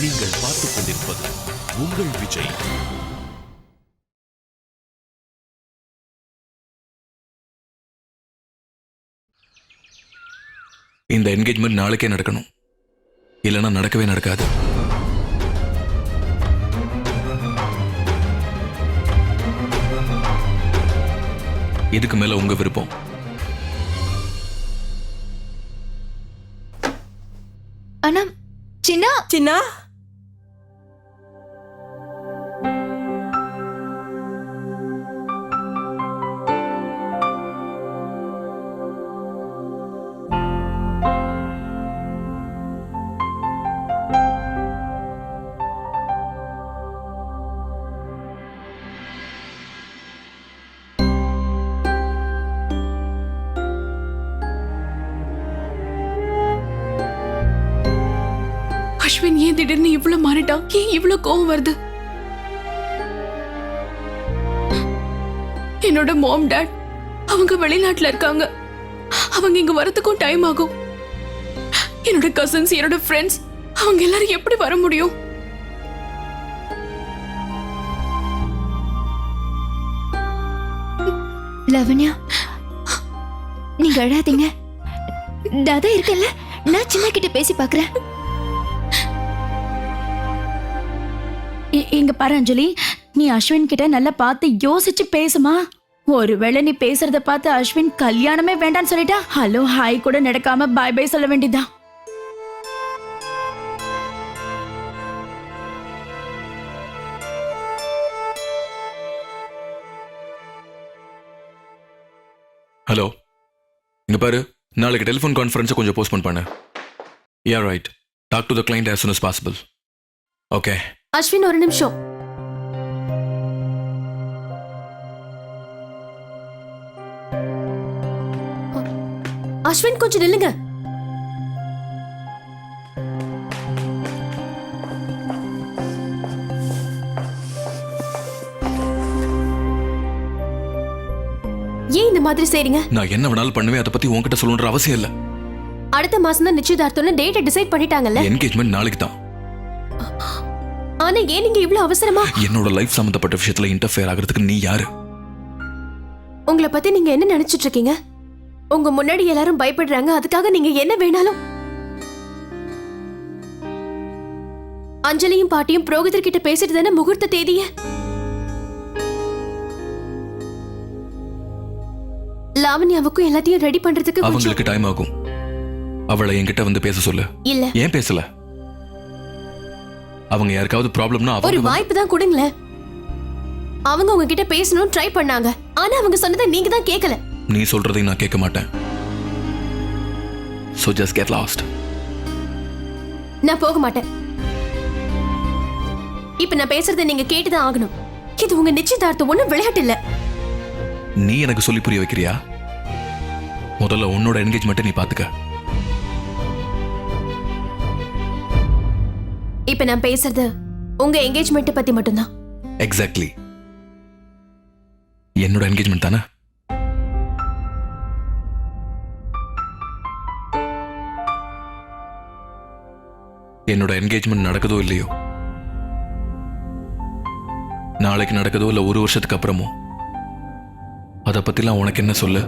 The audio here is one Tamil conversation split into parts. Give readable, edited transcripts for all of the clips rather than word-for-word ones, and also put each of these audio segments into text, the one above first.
நீங்கள் பார்த்துக் கொண்டிருப்பது உங்கள் விஜய். இந்த என்கேஜ்மெண்ட் நாளைக்கே நடக்கணும், இல்லைன்னா நடக்கவே நடக்காது. இதுக்கு மேல உங்க விருப்பம். அண்ணா, சின்னா சின்னா, அஸ்வின் ஏன் திடீர்னு இவ்வளவு மாறிட்டான்? ஏன் இவ்வளவு கோவம் வருது? என்னோட மாம் டாட் அவங்க வெளிநாட்டுல இருக்காங்க. அவங்க இங்க வரதுக்கும் டைம் ஆகும். என்னோட கசின்ஸ், என்னோட ஃப்ரெண்ட்ஸ், அவங்க எல்லாரும் எப்படி வர முடியும்? லவண்யா, நீங்க அழாதீங்க. தாதா இருக்கல்ல, நான் சின்ன கிட்ட பேசி பாக்குறேன். இங்க பாரு அஞ்சலி, நீ அஸ்வின் கிட்ட நல்லா பார்த்து யோசிச்சு பேசுமா. ஒருவேளை நீ பேசுறத பார்த்து அஸ்வின் கல்யாணமே வேண்டான்னு சொல்லிட்டா, ஹலோ ஹாய் கூட நடக்காம பை பை சொல்ல வேண்டியதான். ஹலோ, இங்க பாரு, நாளைக்கு டெலிஃபோன் கான்ஃபரன்ஸை கொஞ்சம் போஸ்ட்போன் பண்ணு. Yeah right, talk to the client as soon as possible. Okay. Ashwin, ஒரு நிமிஷம். அஸ்வின், கொஞ்சம் நில்லுங்க. ஏன் இந்த மாதிரி செய்றீங்க? நான் என்ன வேணாலும் பண்ணுவேன், அதை பத்தி உன்கிட்ட சொல்லணுன்ற அவசியம் இல்ல. அடுத்த மாசம் தான் நிச்சயதார்த்தம்னு டேட் டிசைட் பண்ணிட்டாங்கல்ல. என்கேஜ்மெண்ட் நாளைக்கு தான். ஆனா ஏன் நீங்க இவ்ளோ அவசரமா? என்னோட லைஃப் சம்பந்தப்பட்ட விஷயத்துல இன்டர்ஃபியர் ஆகிறதுக்கு நீ யாரு? உங்களை பத்தி நீங்க என்ன நினைச்சிட்டு இருக்கீங்க? உங்க முன்னாடி எல்லாரும் பயப்படுறாங்க, அதுக்காக நீங்க என்ன வேணாலும். அஞ்சலியும் பாட்டியும் புரோகிதர் கிட்ட பேசிட்டு தானே முகூர்த்த தேதிய. லாவண்யாவுக்கும் எல்லாத்தையும் ரெடி பண்றதுக்கு அவங்களுக்கு டைம் ஆகும். அவளை என்கிட்ட வந்து பேச சொல்லு. இல்ல. ஏன் பேசல? அவங்க யாருக்காவது ப்ராப்ளம்னா ஒரு வாய்ப்பு தான் கொடுங்களேன். அவங்க உங்ககிட்ட பேசணும் ட்ரை பண்ணாங்க, ஆனா அவங்க சொன்னதை நீங்க தான் கேட்கல. நீ சொல்றதை நான் கேட்க மாட்டேன். So just get lost. நான் போக மாட்டேன். இப்ப நான் பேசுறதை நீங்க கேட்டுதான் ஆகணும். இது உங்க நிச்சயதார்த்தம், ஒண்ணும் விளையாட்டு இல்ல. நீ எனக்கு சொல்லி புரிய வைக்கிறியா? முதல்ல உன்னோட என்கேஜ்மெண்ட் நீ பாத்துக்க. இப்ப நான் பேசுறது உங்க என்கேஜ்மெண்ட் பத்தி மட்டும்தான். எக்ஸாக்ட்லி. என்னோட என்கேஜ்மெண்ட் தானே? என்னோட என்கேஜ்மெண்ட் நடக்குதோ இல்லையோ, நாளைக்கு நடக்குதோ இல்ல ஒரு வருஷத்துக்கு அப்புறமோ, அதை பத்திலாம் உனக்கு என்ன சொல்லு?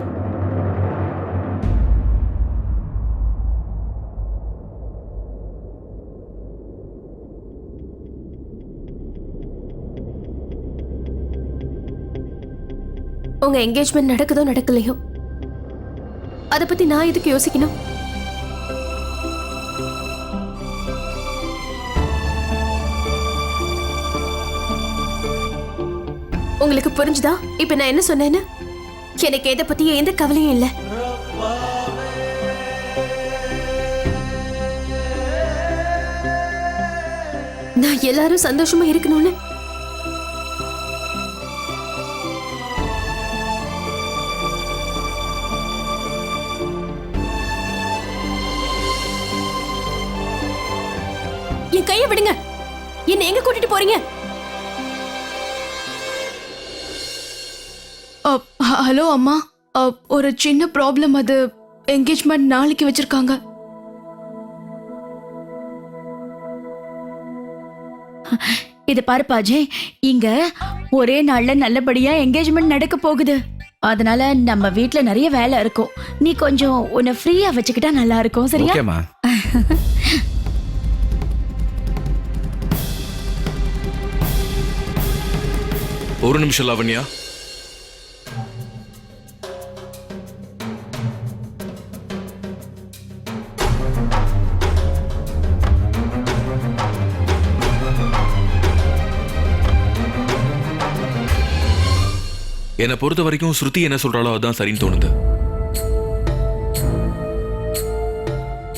உங்க என்கேஜ்மெண்ட் நடக்குதோ நடக்கலையோ, அத பத்தி நான் எதுக்கு யோசிக்கணும்? உங்களுக்கு புரிஞ்சுதா இப்ப நான் என்ன சொன்னேன்னு? எனக்கு எதை பத்தி எந்த கவலையும் இல்ல. நான் எல்லாரும் சந்தோஷமா இருக்கணும்னு என் கையை விடுங்க. என்ன எங்க கூட்டிட்டு போறீங்க? ஹலோ அம்மா, ஒரு சின்ன ப்ராப்ளம். அது என்கேஜ்மெண்ட் நாளைக்கு வச்சிருக்காங்க. இது பாருப்பா அஜய், இங்க ஒரே நாள்ல நல்லபடியா என்கேஜ்மெண்ட் நடக்க போகுது. அதனால நம்ம வீட்ல நிறைய வேலை இருக்கும். நீ கொஞ்சம் உன்னை ஃப்ரீயா வச்சுக்கிட்டா நல்லா இருக்கும். சரியா? ஓகேம்மா. ஒரு நிமிஷம் லாவண்யா. என்னை பொறுத்த வரைக்கும் ஸ்ருதி என்ன சொல்றாளோ அதான் சரின்னு தோணுது.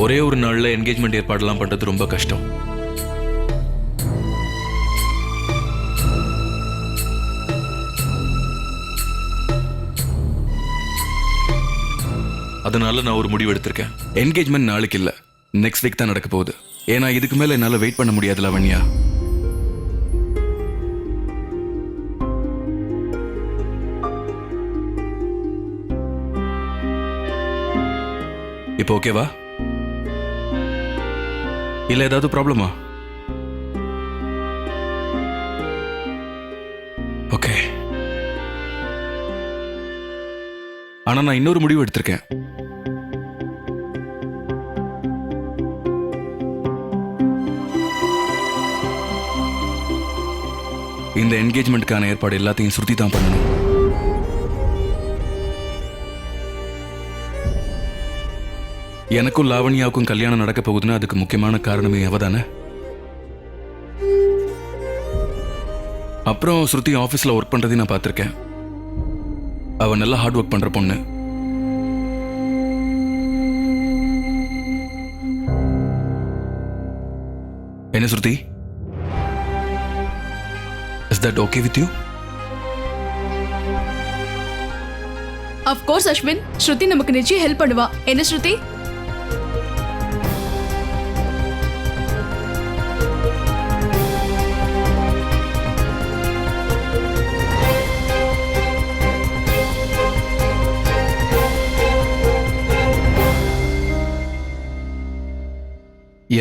ஒரே ஒரு நாள்ல என்கேஜ்மெண்ட் ஏற்பாடுலாம் பண்றது ரொம்ப கஷ்டம். அதனால நான் ஒரு முடிவு எடுத்திருக்கேன். என்கேஜ்மெண்ட் நாளைக்கு இல்ல, நெக்ஸ்ட் வீக் தான் நடக்க போகுது. ஏன்னா இதுக்கு மேல என்னால வெயிட் பண்ண முடியாது லாவண்யா. இப்போ ஓகேவா? இல்ல ஏதாவது ப்ராப்ளமா? ஓகே. ஆனா நான் இன்னொரு முடிவு எடுத்திருக்கேன். இந்த என்கேஜ்மெண்ட்டுக்கான ஏற்பாடு எல்லாத்தையும் ஸ்ருதி தான் பண்ணணும். எனக்கும் லாவண்யாவுக்கும் கல்யாணம் நடக்க போகுதுன்னா அதுக்கு முக்கியமான காரணமே அவதானே. அப்புறம் ஸ்ருதி ஆஃபீஸில் ஒர்க் பண்ணுறதையும் நான் பார்த்துருக்கேன். அவ நல்லா ஹார்ட் ஒர்க் பண்ணுற பொண்ணு. என்ன Shruti? Is that okay with you? Of course Ashwin, Shruti நமக்கு நிச்சயம் ஹெல்ப் பண்ணுவா. என்ன ஸ்ருதி?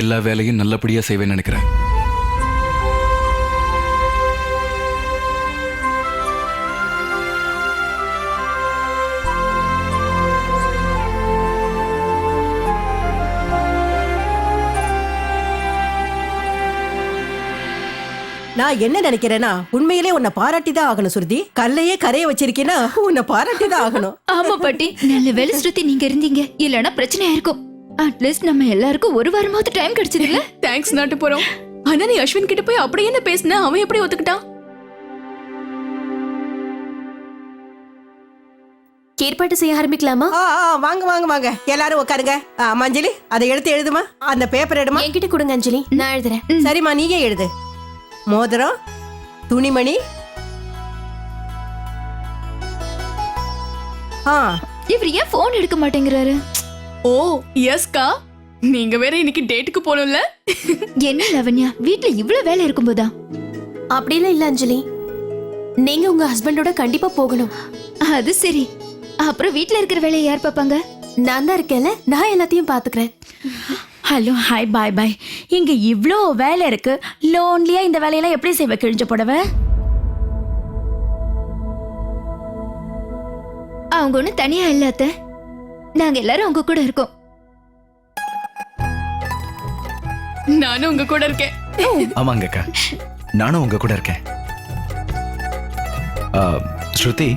எல்லா வேலையும் நல்லபடியா செய்வேன்னு நினைக்கிறேன். நான் என்ன நினைக்கிறேன்னா, உண்மையிலே உன்னை பாராட்டி தான் ஆகணும் சுருதி. கல்லையே கரைய வச்சிருக்கேன்னா உன்னை பாராட்டி தான் ஆகணும். ஆமா பாட்டி, நல்ல வேலை ஸ்ருதி நீங்க இருந்தீங்க. இல்லனா பிரச்சனையா இருக்கும். அட்லீஸ்ட் நம்ம எல்லாருக்கும் ஒரு வாரமாவது டைம் கிடைச்சதுல. தேங்க்ஸ் நாட்டு போறோம். ஆனா நீ அஸ்வின் கிட்ட போய் அப்படி என்ன பேசின? அவன் எப்படி ஒத்துக்கிட்டான்? ஏற்பாடு செய்ய ஆரம்பிக்கலாமா? வாங்க வாங்க வாங்க, எல்லாரும் உட்காருங்க. மஞ்சளி, அதை எடுத்து எழுதுமா. அந்த பேப்பர் எடுமா. என்கிட்ட கொடுங்க அஞ்சலி, நான் எழுதுறேன். சரிம்மா, நீங்க எழுது. மோதிரம், துணிமணி. இவர் ஏன் போன் எடுக்க மாட்டேங்கிறாரு? ஓ எஸ்கா, நீங்க வேற இன்னைக்கு டேட்டுக்கு போகணும்ல? என்ன லாவண்யா, வீட்ல இவ்ளோ வேலை இருக்கும்போதா? அப்படிலாம் இல்ல அஞ்சலி, நீங்க உங்க ஹஸ்பண்டோட கண்டிப்பா போகணும். அது சரி. அப்புறம் வீட்ல இருக்கிற வேலையை யார் பாப்பாங்க? நான் தான் இருக்கேன்ல, நான் எல்லாத்தையும் பாத்துக்கிறேன். ஹலோ, ஹாய், பாய் பாய். இங்க இவ்ளோ வேலை இருக்கு. லோன்லியா இந்த வேலையெல்லாம் எப்படி செய்வ? கிழிஞ்ச புடவை. அவங்க ஒண்ணு தனியா இல்லாத, நாங்க எல்லாரும் உங்க கூட இருக்கோம். நானும் உங்க கூட இருக்கேன். ஆமாங்க அக்கா, நானும் உங்க கூட இருக்கேன். ஸ்ருதி,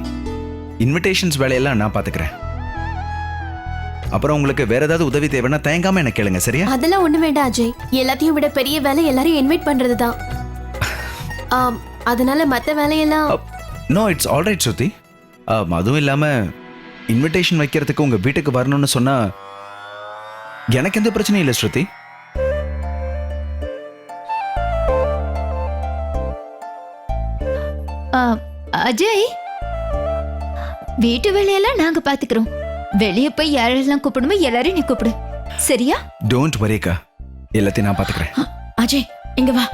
இன்விடேஷன்ஸ் வேலையெல்லாம் நான் பாத்துக்கிறேன். அப்புறம் உங்களுக்கு வேற ஏதாவது உதவி தேவைன்னா தயங்காம என்ன கேளுங்க, சரியா? அதெல்லாம் ஒண்ணு வேண்டாம் அஜய். எல்லாத்தையும் விட பெரிய வேலை எல்லாரையும் இன்வைட் பண்றதுதான். அதனால மத்த வேலையெல்லாம் நோ, இட்ஸ் ஆல்ரைட் ஸ்ருதி. அதுவும் இல்லாம இன்விடேஷன் வைக்கிறதுக்கு உங்க வீட்டுக்கு வரணும்னு சொன்னா எனக்கு எந்த பிரச்சனையும் இல்லை ஸ்ருதி. அஜய், வீட்டு வேலையெல்லாம் நாங்க பாத்துக்கிறோம். வெளிய போய் யாரெல்லாம் கூப்பிடுமோ எல்லாரையும் நீ கூப்பிடு, சரியா? டோன்ட் வரி அக்கா, எல்லாத்தையும் நான் பாத்துக்கிறேன். அஜய், இங்க வா.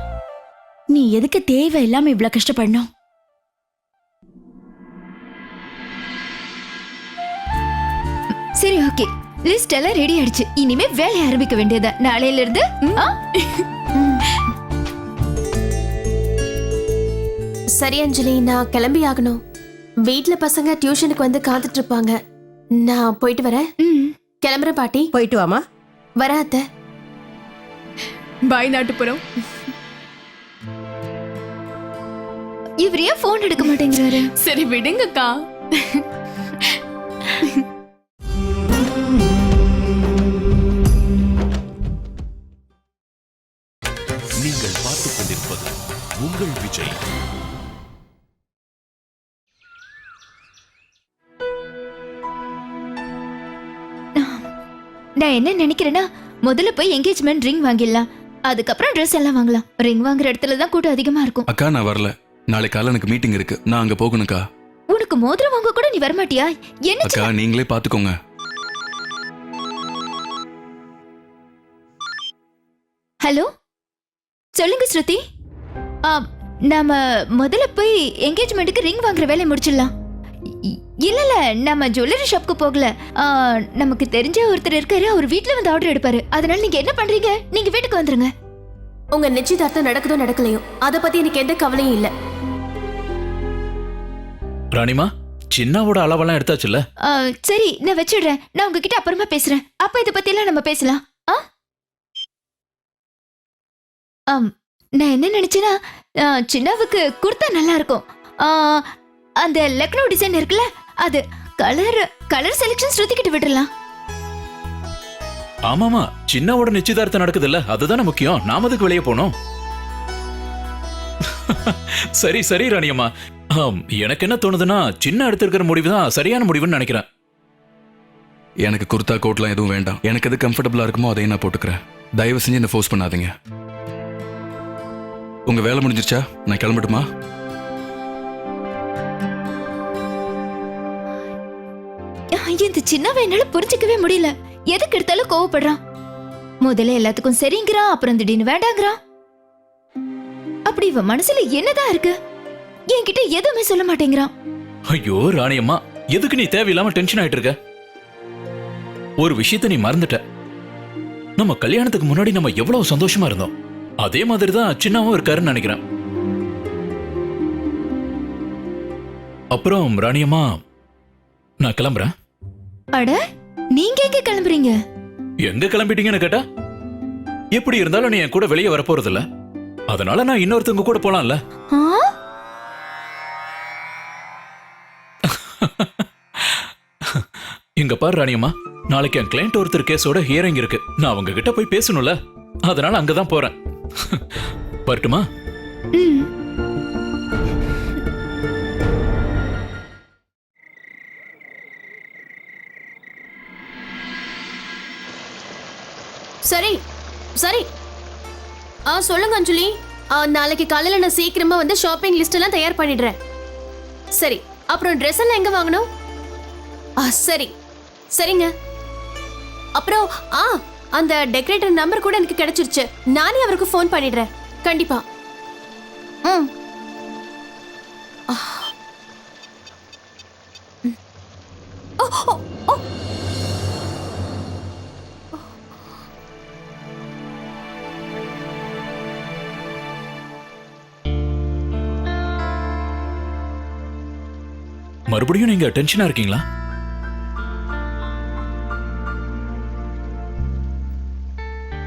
நீ எதுக்கு தேவை இல்லாம இவ்வளவு கஷ்டப்படணும்? சரி, ஓகே. லிஸ்ட் எல்லாம் ரெடி ஆயிடுச்சு. இனிமே வேலைய ஆரம்பிக்க வேண்டியதா நாளையில இருந்து. சரி அஞ்சலி, நான் கிளம்பி ஆகணும். வீட்ல பசங்க டியூஷனுக்கு வந்து காத்துட்டு இருப்பாங்க. நான் போயிட்டு வரேன். ம். கிளம்புறேன் பாட்டி. போயிட்டு வாமா. வரேன் அத்தை. பாய் நாட்டுப்புறம். இவர் ஏன் போன் எடுக்க மாட்டேங்கிறாரு? சரி விடுங்கக்கா. நீங்கள் பார்த்துக் கொண்டிருப்பது உங்கள் விஜய். நான் என்ன நினைக்கிறேன்னா, முதல்ல போய் என்கேஜ்மெண்ட் ரிங் வாங்கிடலாம். அதுக்கப்புறம் ட்ரெஸ் எல்லாம் வாங்கலாம். ரிங் வாங்குற இடத்துல தான் கூட்டம் அதிகமா இருக்கும். அக்கா நான் வரல, நாளைக்கு காலை எனக்கு மீட்டிங் இருக்கு, நான் அங்க போகணும்க்கா. உனக்கு மோதிரம் வாங்க கூட நீ வரமாட்டியா? என்ன அக்கா நீங்களே பாத்துக்கோங்க. ஹலோ, சொல்லுங்க ஸ்ருதி. நாம முதல்ல போய் என்கேஜ்மெண்ட்டுக்கு ரிங் வாங்குற வேலையை முடிச்சிடலாம். இல்ல இல்ல, நம்ம ஜுவல்லரி ஷாப்க்கு போகல. நமக்கு தெரிஞ்ச ஒருத்தர் இருக்காரு, அவர் வீட்ல வந்து ஆர்டர் எடுப்பாரு. அதனால நீங்க என்ன பண்றீங்க, நீங்க வீட்டுக்கு வந்துருங்க. உங்க நிச்சயதார்த்தம் நடக்குதோ நடக்கலையோ அத பத்தி எனக்கு எந்த கவலையும் இல்ல. ராணிமா, சின்னாவோட அளவெல்லாம் எடுத்தாச்சுல்ல? சரி, நான் வச்சிடுறேன். நான் உங்ககிட்ட அப்புறமா பேசுறேன். அப்ப இத பத்தி எல்லாம் நம்ம பேசலாம். நான் என்ன நினைச்சேன்னா, சின்னாவுக்கு குர்தா நல்லா இருக்கும். அந்த லக்னோ டிசைன் இருக்குல்ல, அது கலர் செலக்ஷன் ஸ்ருதிக்கிட்டு விட்டுறலாம். ஆமாமா, சின்னாவோட நிச்சயதார்த்தம் நடக்குதுல்ல, அதுதானே முக்கியம். நாம அதுக்கு வெளியே போனோம். சரி சரி ராணியம்மா, எனக்கு என்ன தோணுதுன்னா, சின்ன எடுத்திருக்கிற முடிவு தான் சரியான முடிவுன்னு நினைக்கிறேன். எனக்கு குர்தா கோட்லாம் எதுவும் வேண்டாம். எனக்கு எது கம்ஃபர்டபுளா இருக்குமோ அதையும் நான் போட்டுக்கிறேன். தயவு செஞ்சு என்ன ஃபோர்ஸ் பண்ணாதீங்க. உங்க வேலை முடிஞ்சிருச்சா? நான் கிளம்பட்டுமா? இந்த சின்னவன் என்னால புரிஞ்சுக்கவே முடியல. எதுக்கு எடுத்தாலும் கோவப்படுறான். முதல்ல எல்லாத்துக்கும் சரிங்கிறான், அப்புறம் திடீர்னு வேண்டாங்கிறான். அப்படி இவன் மனசுல என்னதான் இருக்கு? என்கிட்ட எதுவுமே சொல்ல மாட்டேங்கிறான். ஐயோ ராணியம்மா, எதுக்கு நீ தேவையில்லாம டென்ஷன் ஆயிட்டு இருக்க? ஒரு விஷயத்த நீ மறந்துட்ட. நம்ம கல்யாணத்துக்கு முன்னாடி நம்ம எவ்வளவு சந்தோஷமா இருந்தோம், அதே மாதிரி தான் சின்னாவும் இருக்காருன்னு நினைக்கிறேன். அப்புறம் ராணியம்மா, நான் கிளம்புறேன். அட, நீங்க எங்க கிளம்புறீங்க? எங்க கிளம்பிட்டீங்கன்னு கேட்டா, எப்படி இருந்தாலும் நீ என் கூட வெளியே வரப்போறது இல்ல, அதனால நான் இன்னொருத்தவங்க கூட போலாம்ல. இங்க பாரு ராணியம்மா, நாளைக்கு என் கிளைண்ட் ஒருத்தர் கேஸோட ஹியரிங் இருக்கு. நான் அவங்க கிட்ட போய் பேசணும்ல, அதனால அங்கதான் போறேன். வரட்டுமா? சரி சரி. சொல்லுங்க அஞ்சலி. நாளைக்கு காலையில நான் சீக்கிரமா வந்து ஷாப்பிங் லிஸ்ட் எல்லாம் தயார் பண்ணிடுறேன். சரி, அப்புறம் ட்ரெஸ் எல்லாம் எங்க வாங்கணும்? சரி சரிங்க. அப்புறம் அந்த டெக்கரேட்டர் நம்பர் கூட எனக்கு கிடைச்சிருச்சு. நானே அவருக்கு ஃபோன் பண்ணிடுறேன். கண்டிப்பா. மறுபடியும் நீங்க டென்ஷனா இருக்கீங்களா?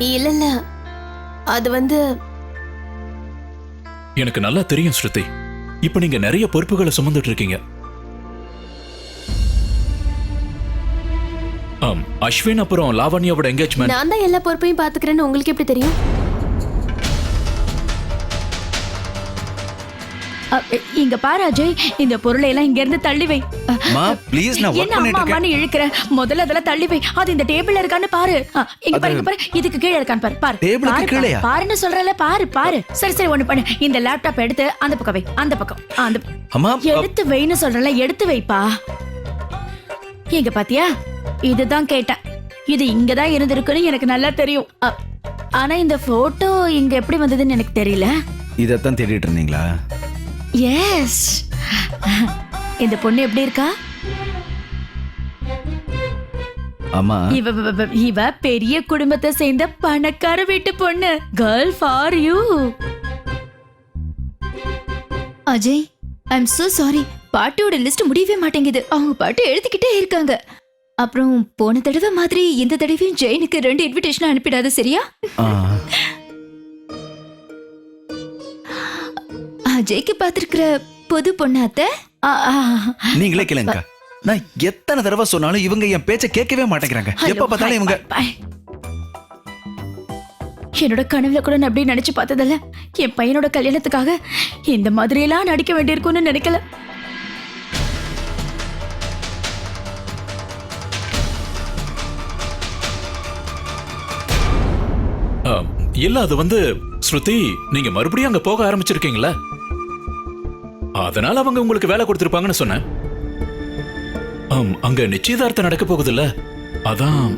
இல்ல இல்ல, அது வந்து எனக்கு நல்லா தெரியும் ஸ்ருதி, இப்ப நீங்க நிறைய பொறுப்புகளை சுமந்துட்டு இருக்கீங்க. அஸ்வின் அப்புறம் லாவண்யாவோட என்கேஜ்மெண்ட் நான் தான் எல்லா பொறுப்பையும் பாத்துக்கிறேன்னு உங்களுக்கு எப்படி தெரியும்? இங்க பாரு அஜய், இந்த பொருளை எல்லாம் இங்க இருந்து தள்ளி வை. மா ப்ளீஸ், நான் என்ன ஒர்க் அம்மா பண்ணிட்டு இருக்கேன். அம்மான்னு இழுக்கிற? முதல்ல அதெல்லாம் தள்ளி வை. அது இந்த டேபிள்ல இருக்கான்னு பாரு. இங்க பாரு, இங்க பாரு, இதுக்கு கீழே இருக்கான்னு பாரு. பாரு டேபிளுக்கு பாரு, கீழேயா? பாருன்னு சொல்றல, பாரு பாரு. சரி சரி, ஒண்ணு பண்ணு. இந்த லேப்டாப் எடுத்து அந்த பக்கம் வை. அந்த பக்கம் அந்த அம்மா எடுத்து வைன்னு சொல்றல, எடுத்து வைப்பா. எங்க பாத்தியா, இதுதான் கேட்டேன். இது இங்கதான் இருந்திருக்குன்னு எனக்கு நல்லா தெரியும். ஆனா இந்த போட்டோ இங்க எப்படி வந்ததுன்னு எனக்கு தெரியல. இதத்தான் தேடிட்டு இருந்தீங்களா? எஸ். இந்த பொண்ணு எப்படி இருக்கா? ஆமா, இவ பெரிய குடும்பத்தை சேர்ந்த பணக்கார வீட்டு பொண்ணு. Girl for you. Ajay I am so sorry. பாட்டியோட லிஸ்ட் முடியவே மாட்டேங்குது. அவங்க பாட்டு எழுதிக்கிட்டே இருக்காங்க. அப்புறம் போன தடவை மாதிரி இந்த தடவையும் ஜெயினுக்கு 2 இன்விடேஷன் அனுப்பிடாத, சரியா? ஆ, அஜய்க்கு பார்த்திருக்கிற புது பொண்ணாத்த. ஆ, ஆ. நீங்களே கேளுங்கக்கா. நான் எத்தனை தடவை சொன்னாலும் இவங்க என் பேச்ச கேட்கவே மாட்டேங்கிறாங்க. எப்ப பார்த்தாலும் இவங்க Bye. என்னோட கனவுல கூட நான் அப்படி நினைச்சு பார்த்ததில்ல. என் பையனோட கல்யாணத்துக்காக இந்த மாதிரி எல்லாம் நடிக்க வேண்டியிருக்கும்னு நினைக்கல. இல்ல அது வந்து ஸ்ருதி, நீங்க மறுபடியும் அங்க போக ஆரம்பிச்சிருக்கீங்களா? அதனால அவங்க உங்களுக்கு வேலை கொடுத்திருப்பாங்கன்னு சொன்னேன். அங்க நிச்சயதார்த்தம் நடக்க போகுதுல்ல, அதான்.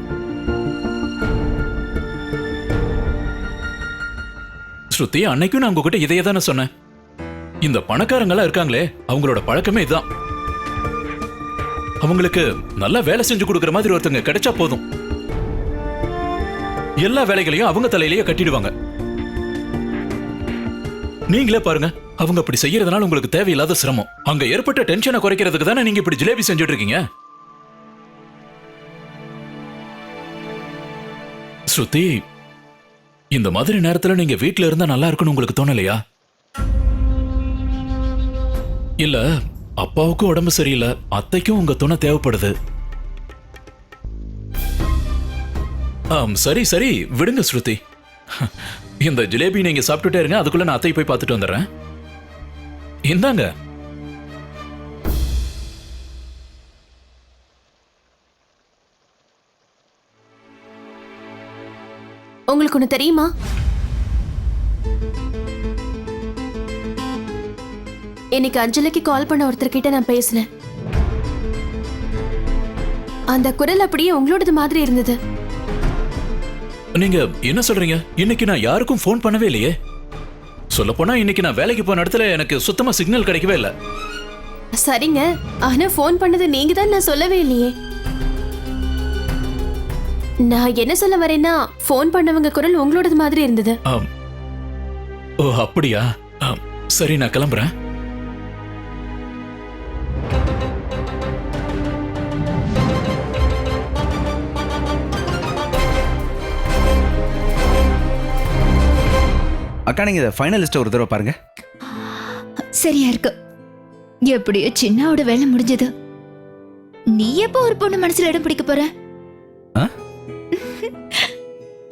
ஸ்ருதி, அன்னைக்கும் நான் உங்ககிட்ட இதையே தானே சொன்னேன். இந்த பணக்காரங்களா இருக்காங்களே, அவங்களோட பழக்கமே இதுதான். அவங்களுக்கு நல்லா வேலை செஞ்சு கொடுக்கற மாதிரி ஒருத்தங்க கிடைச்சா போதும், எல்லா வேலைகளையும் அவங்க தலையிலேயே கட்டிடுவாங்க. நீங்களே பாருங்க, அவங்க அப்படி செய்யறதுனால உங்களுக்கு தேவையில்லாத சிரமம். அங்க ஏற்பட்ட டென்ஷனை குறைக்கிறதுக்கு தானே நீங்க இப்படி ஜிலேபி செஞ்சுட்டு இருக்கீங்க. ஸ்ருதி, இந்த மாதிரி நேரத்துல நீங்க வீட்ல இருந்தா நல்லா இருக்குன்னு உங்களுக்கு தோணலையா? இல்ல, அப்பாவுக்கும் உடம்பு சரியில்லை, அத்தைக்கும் உங்க துணை தேவைப்படுது. சரி சரி, விடுங்க ஸ்ருதி. இந்த ஜிலேபி நீங்க சாப்பிட்டுட்டே இருங்க, அதுக்குள்ள நான் அத்தை போய் பார்த்துட்டு வந்துடுறேன். இந்தாங்க. உங்களுக்கு ஒண்ணு தெரியுமா? இன்னைக்கு அஞ்சலிக்கு கால் பண்ண ஒருத்தர்கிட்ட நான் பேசினேன். அந்த குரல் அப்படியே உங்களோடது மாதிரி இருந்தது. நீங்க என்ன சொல்றீங்க? இன்னைக்கு நான் யாருக்கும் ஃபோன் பண்ணவே இல்லையே. சொல்லப்போனா இன்னைக்கு நான் வேலைக்கு போன இடத்துல எனக்கு சுத்தமா சிக்னல் கிடைக்கவே இல்லை. சரிங்க, ஆனா ஃபோன் பண்ணது நீங்க தான், நான் சொல்லவே இல்லையே. நான் என்ன சொல்ல வரேன்னா, ஃபோன் பண்ணவங்க குரல் உங்களோடது மாதிரி இருந்தது. ஓ அப்படியா? சரி, நான் கிளம்புறேன். அக்கா, நீங்க ஃபைனல் லிஸ்ட் ஒரு தடவை பாருங்க. சரியா இருக்கு. எப்படியோ சின்னாவோட வேலை முடிஞ்சது. நீ எப்போ ஒரு பொண்ணு மனசுல இடம் பிடிக்க போற? ஆ?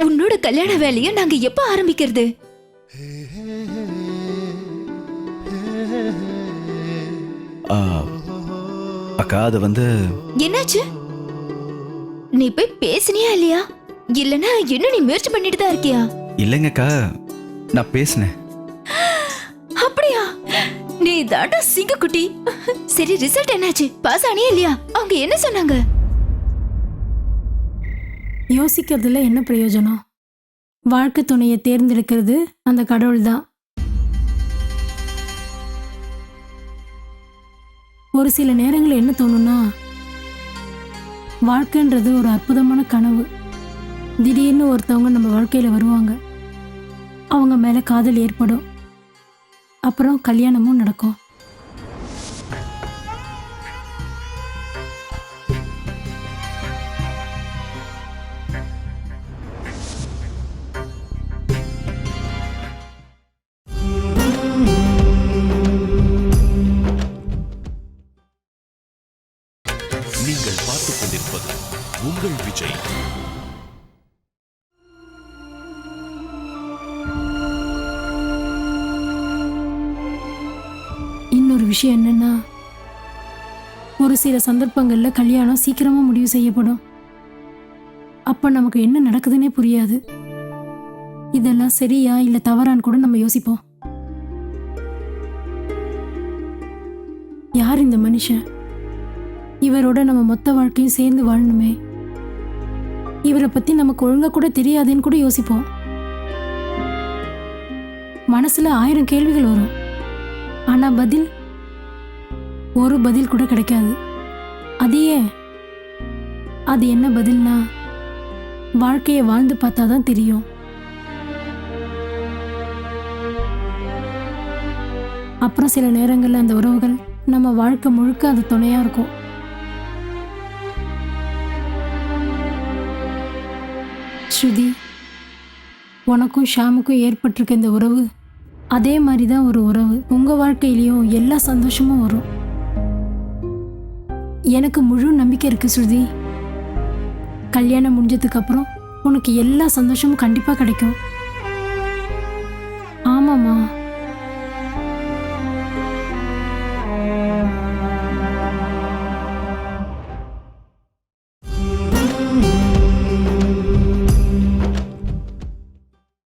உன்னோட கல்யாண வேலையை நாங்க எப்ப ஆரம்பிக்கிறது? ஆ, அக்கா, அது வந்து என்னாச்சு? நீ போய் பேசினியா இல்லையா? இல்லனா இன்னும் நீ முயற்சி பண்ணிட்டு தான் இருக்கியா? இல்லைங்கக்கா, நான் பேசினேன். அப்படியா? நீ தாண்டா சிங்கக்குட்டி. சரி, ரிசல்ட் என்னாச்சு? பாஸ் ஆனியா இல்லையா? அவங்க என்ன சொன்னாங்க? யோசிக்கிறதுல என்ன பிரயோஜனம்? வாழ்க்கை துணையை தேர்ந்தெடுக்கிறது அந்த கடவுள் தான். ஒரு சில நேரங்கள் என்ன தோணும்னா, வாழ்க்கைன்றது ஒரு அற்புதமான கனவு. திடீர்னு ஒருத்தவங்க நம்ம வாழ்க்கையில வருவாங்க, அவங்க மேல காதல் ஏற்படும், அப்புறம் கல்யாணமும் நடக்கும். நீங்கள் பார்த்துக் கொண்டிருப்பது உங்கள் விஜய். இன்னொரு விஷயம் என்னன்னா, ஒரு சில சந்தர்ப்பங்கள்ல கல்யாணம் சீக்கிரமா முடிவு செய்யப்படும். அப்ப நமக்கு என்ன நடக்குதுன்னே புரியாது. இதெல்லாம் சரியா இல்ல தவறான்னு கூட நம்ம யோசிப்போம். யார் இந்த மனுஷன்? இவரோட நம்ம மொத்த வாழ்க்கையும் சேர்ந்து வாழணுமே. இவரை பத்தி நமக்கு ஒழுங்கா கூட தெரியாதுன்னு கூட யோசிப்போம். மனசுல 1000 கேள்விகள் வரும். ஆனா ஒரு பதில் கூட கிடைக்காது. அது என்ன பதில்னா, வாழ்க்கையை வாழ்ந்து பார்த்தாதான் தெரியும். அப்புறம் சில நேரங்களில் அந்த உறவுகள் நம்ம வாழ்க்கை முழுக்க அது துணையா இருக்கும். ஸ்ருதி, உனக்கும் ஷாமுக்கும் ஏற்பட்டிருக்க இந்த உறவு அதே மாதிரி தான் ஒரு உறவு. உங்க வாழ்க்கையிலையும் எல்லா சந்தோஷமும் வரும். எனக்கு முழு நம்பிக்கை இருக்கு ஸ்ருதி. கல்யாணம் முடிஞ்சதுக்கு அப்புறம் உனக்கு எல்லா சந்தோஷமும் கண்டிப்பா கிடைக்கும்.